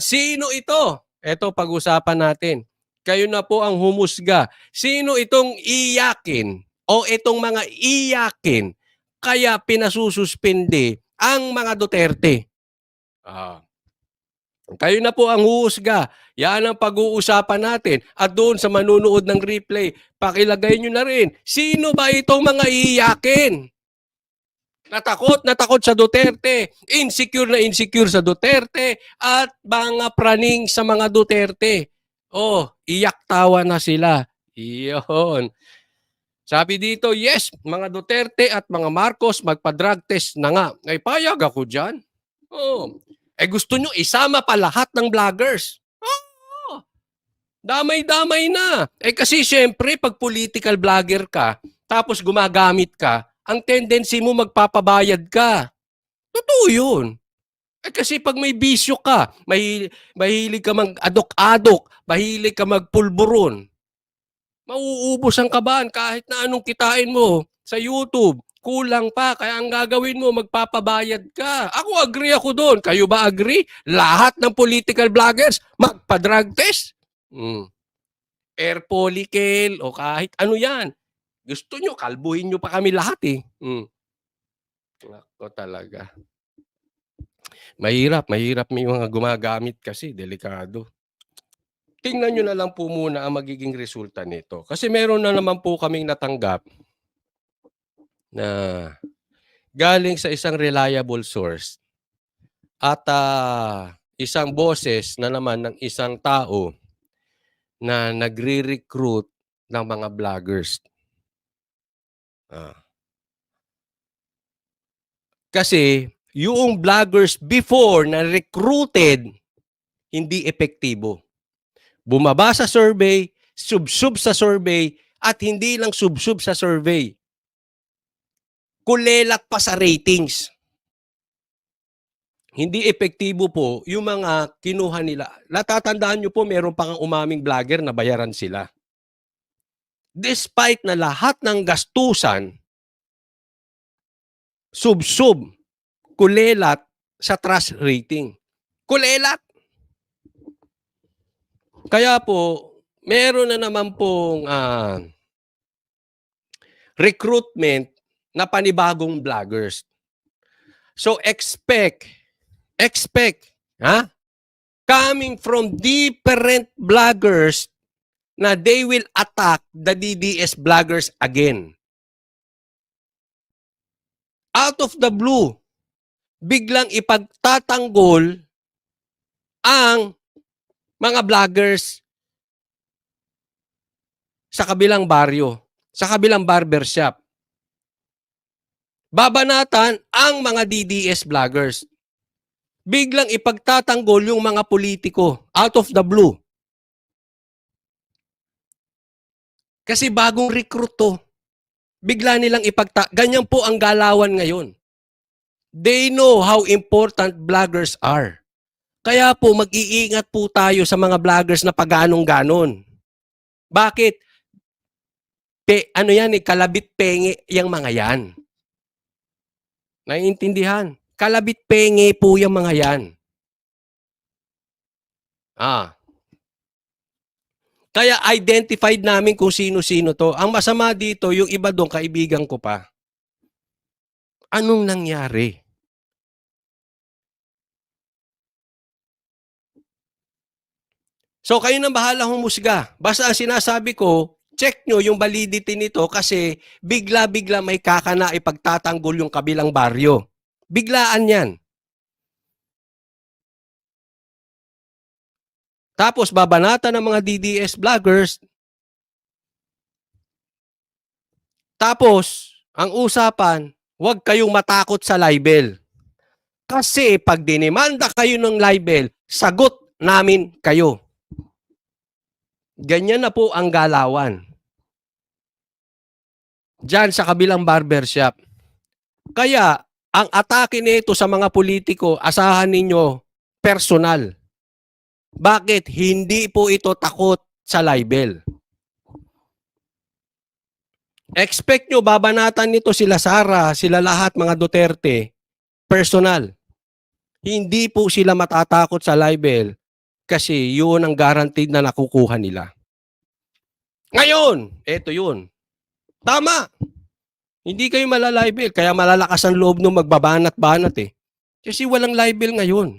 Sino ito? Ito pag-usapan natin. Kayo na po ang humusga. Sino itong iyakin o itong mga iyakin kaya pinasususpindi ang mga Duterte? Kayo na po ang huhusga. Yan ang pag-uusapan natin. At doon sa manunood ng replay, pakilagay nyo na rin. Sino ba itong mga iyakin? Natakot sa Duterte, insecure sa Duterte, at mga praning sa mga Duterte. Oh, iyak tawa na sila. Iyon. Sabi dito, yes, mga Duterte at mga Marcos magpa-drug test na nga. Ay, payag ako dyan. Oh. Gusto nyo isama pa lahat ng vloggers. Oh, damay-damay na. Kasi syempre, pag political vlogger ka, tapos gumagamit ka, ang tendency mo magpapabayad ka. Totoo yun. Kasi pag may bisyo ka, mahilig ka mag-adok-adok, mahilig ka magpulburon, mauubos ang kaban kahit na anong kitain mo sa YouTube. Kulang pa, kaya ang gagawin mo, magpapabayad ka. Ako, agree ako doon. Kayo ba agree? Lahat ng political vloggers, magpa-drug test? Air follicle o kahit ano yan. Gusto nyo, kalbuhin nyo pa kami lahat eh. Ako talaga. Mahirap may mga gumagamit kasi, delikado. Tingnan nyo na lang po muna ang magiging resulta nito. Kasi meron na naman po kaming natanggap na galing sa isang reliable source at isang boses na naman ng isang tao na nagre-recruit ng mga vloggers. Kasi yung vloggers before na recruited, hindi epektibo. Bumaba sa survey, sub-sub sa survey, at hindi lang sub-sub sa survey. Kulelat pa sa ratings. Hindi epektibo po yung mga kinuha nila. Natatandaan nyo po, meron pang umaming vlogger na bayaran sila. Despite na lahat ng gastusan, sub-sub, kulelat sa trust rating. Kulelat! Kaya po, meron na naman pong recruitment na panibagong vloggers. So expect, coming from different vloggers na they will attack the DDS vloggers again. Out of the blue, biglang ipagtatanggol ang mga vloggers sa kabilang baryo, sa kabilang barbershop. Babanatan ang mga DDS vloggers. Biglang ipagtatanggol yung mga politiko out of the blue. Kasi bagong recruit to. Bigla nilang ganyan po ang galawan ngayon. They know how important vloggers are. Kaya po mag-iingat po tayo sa mga vloggers na paganong-ganon. Bakit? Ano yan kalabit penge yung mga yan. Naiintindihan? Kalabit penge po yung mga yan. Kaya identified namin kung sino-sino to. Ang masama dito, yung iba doon, kaibigan ko pa. Anong nangyari? So kayo nang bahala humusga. Basta ang sinasabi ko, check nyo yung validity nito kasi bigla-bigla may kakana ipagtatanggol yung kabilang baryo. Biglaan yan. Tapos babanata ng mga DDS vloggers. Tapos, ang usapan, huwag kayong matakot sa libel. Kasi pag dinimanda kayo ng libel, sagot namin kayo. Ganyan na po ang galawan. Diyan sa kabilang barbershop. Kaya, ang atake nito sa mga politiko, asahan ninyo, personal. Bakit? Hindi po ito takot sa libel. Expect nyo, babanatan nito sila Sara, sila lahat mga Duterte, personal. Hindi po sila matatakot sa libel kasi yun ang guaranteed na nakukuha nila. Ngayon, eto yun. Tama. Hindi kayo malalibel, kaya malalakas ang loob nung magbabanat-banat eh. Kasi walang libel ngayon.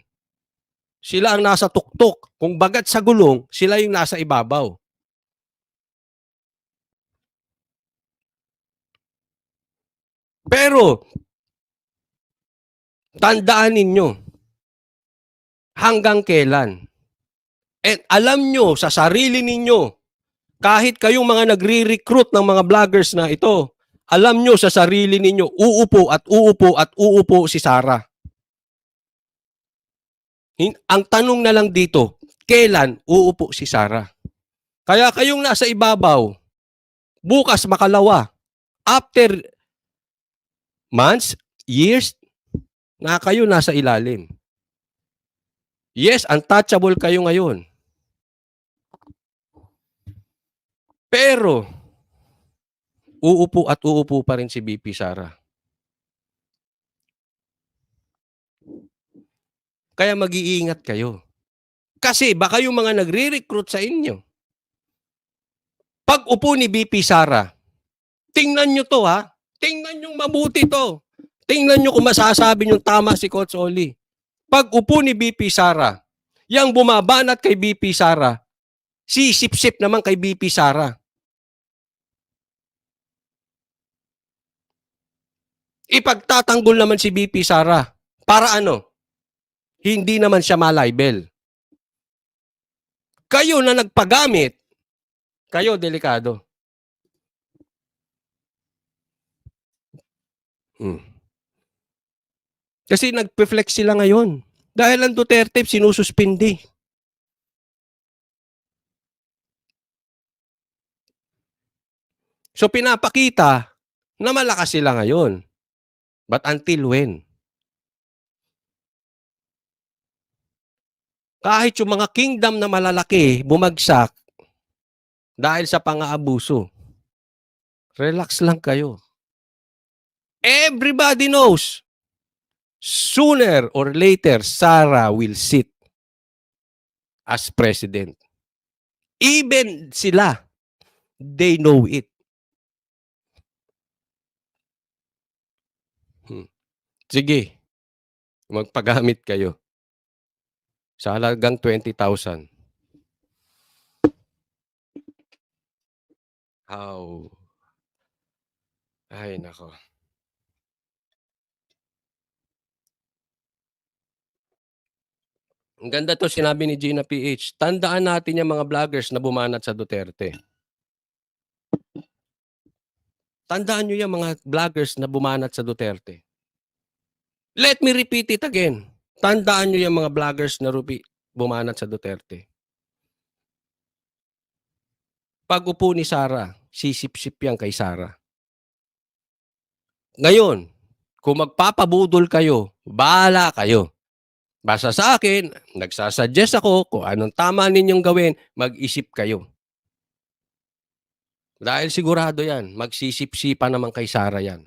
Sila ang nasa tuktok. Kung bagat sa gulong, sila yung nasa ibabaw. Pero, tandaan ninyo, hanggang kailan? At alam nyo sa sarili ninyo, kahit kayong mga nagre-recruit ng mga vloggers na ito, alam nyo sa sarili ninyo, uupo at uupo at uupo si Sara. Ang tanong na lang dito, kailan uupo si Sara? Kaya kayong nasa ibabaw, bukas makalawa, after months, years, na kayo nasa ilalim. Yes, untouchable kayo ngayon. Pero, uupo at uupo pa rin si VP Sara. Kaya mag-iingat kayo. Kasi baka yung mga nagre-recruit sa inyo, pag upo ni VP Sara, tingnan nyo to ha, tingnan nyo mabuti to. Tingnan nyo kung masasabi nyo tama si Coach Oli. Pag upo ni VP Sara, yang bumabanat kay VP Sara, sisip-sip naman kay VP Sara. Ipagtatanggol naman si VP Sara. Para ano? Hindi naman siya malibel. Kayo na nagpagamit, kayo delikado. Kasi nagpe-flex sila ngayon. Dahil ang Duterte sinususpindi. So pinapakita na malakas sila ngayon. But until when? Kahit yung mga kingdom na malalaki bumagsak dahil sa pang-aabuso, relax lang kayo. Everybody knows, sooner or later, Sara will sit as president. Even sila, they know it. Sige, magpagamit kayo sa halagang 20,000. How? Ay, nako. Ang ganda to sinabi ni Gina PH. Tandaan natin yung mga vloggers na bumanat sa Duterte. Tandaan nyo yung mga vloggers na bumanat sa Duterte. Let me repeat it again. Tandaan nyo yung mga vloggers na bumanat sa Duterte. Pag upo ni Sara, sisip-sip yan kay Sara. Ngayon, kung magpapabudol kayo, bahala kayo. Basta sa akin, nagsasuggest ako kung anong tama ninyong gawin, mag-isip kayo. Dahil sigurado yan, magsisip-sipa naman kay Sara yan.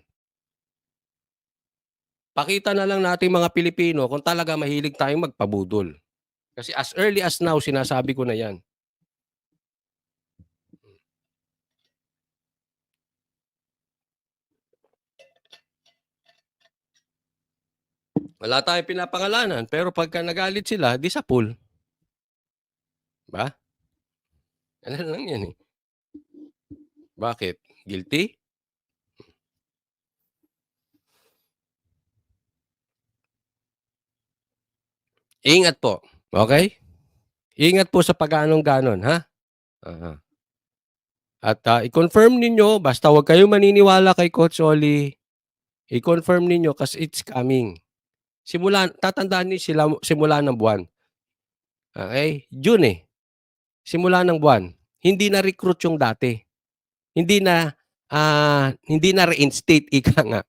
Pakita na lang natin mga Pilipino kung talaga mahilig tayong magpabudol. Kasi as early as now, sinasabi ko na yan. Wala tayong pinapangalanan, pero pagka nagalit sila, di sa pool. Ba? Ano lang yan eh. Bakit? Guilty? Ingat po. Okay? Ingat po sa pag-anong-ganon, ha? At i-confirm ninyo, basta huwag kayong maniniwala kay Coach Oli, i-confirm ninyo kasi it's coming. Tatandaan niyo simula ng buwan. Okay? June eh. Simula ng buwan. Hindi na recruit yung dati. Hindi na reinstate, ika nga.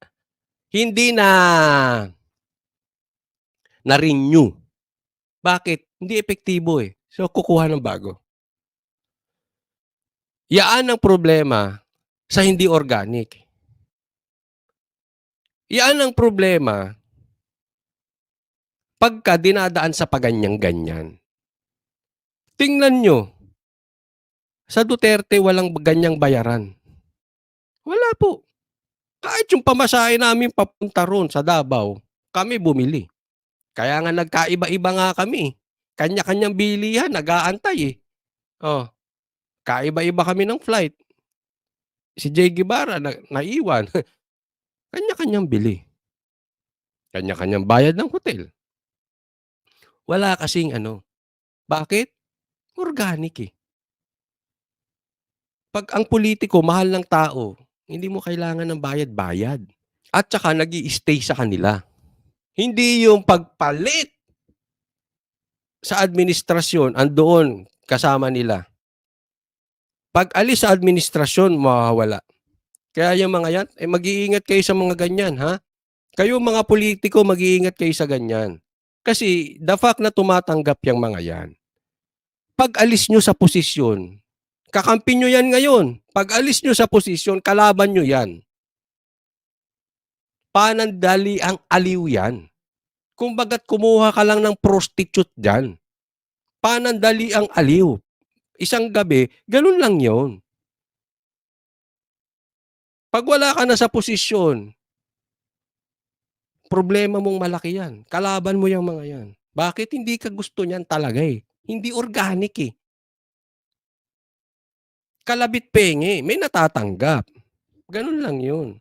Hindi na renew. Bakit? Hindi epektibo eh. So, kukuha ng bago. Yaan ang problema sa hindi organic. Yaan ang problema pagka dinadaan sa paganyan-ganyan. Tingnan nyo, sa Duterte walang ganyang bayaran. Wala po. Kahit yung pamasahe namin papunta roon sa Davao, kami bumili. Kaya nga nagkaiba-iba nga kami. Kanya-kanyang bilihan, nag-aantay eh. Oh, kaiba-iba kami ng flight. Si Jay Guevara naiwan. Kanya-kanyang bili. Kanya-kanyang bayad ng hotel. Wala kasing ano. Bakit? Organic eh. Pag ang politiko mahal ng tao, hindi mo kailangan ng bayad-bayad. At saka nag-i-stay sa kanila. Hindi yung pagpalit sa administrasyon, andoon kasama nila. Pag alis sa administrasyon, mawawala. Kaya yung mga yan, mag-iingat kayo sa mga ganyan, ha? Kayo mga politiko, mag-iingat kayo sa ganyan. Kasi the fact na tumatanggap yung mga yan, pag alis nyo sa posisyon, kakampi nyo yan ngayon. Pag alis nyo sa posisyon, kalaban nyo yan. Panandali ang aliw yan. Kung bagat kumuha ka lang ng prostitute dyan, panandali ang aliw. Isang gabi, ganun lang yon. Pag wala ka na sa posisyon, problema mong malaki yan. Kalaban mo yung mga yan. Bakit hindi ka gusto niyan talaga eh? Hindi organic eh. Kalabit penge, may natatanggap. Ganun lang yun.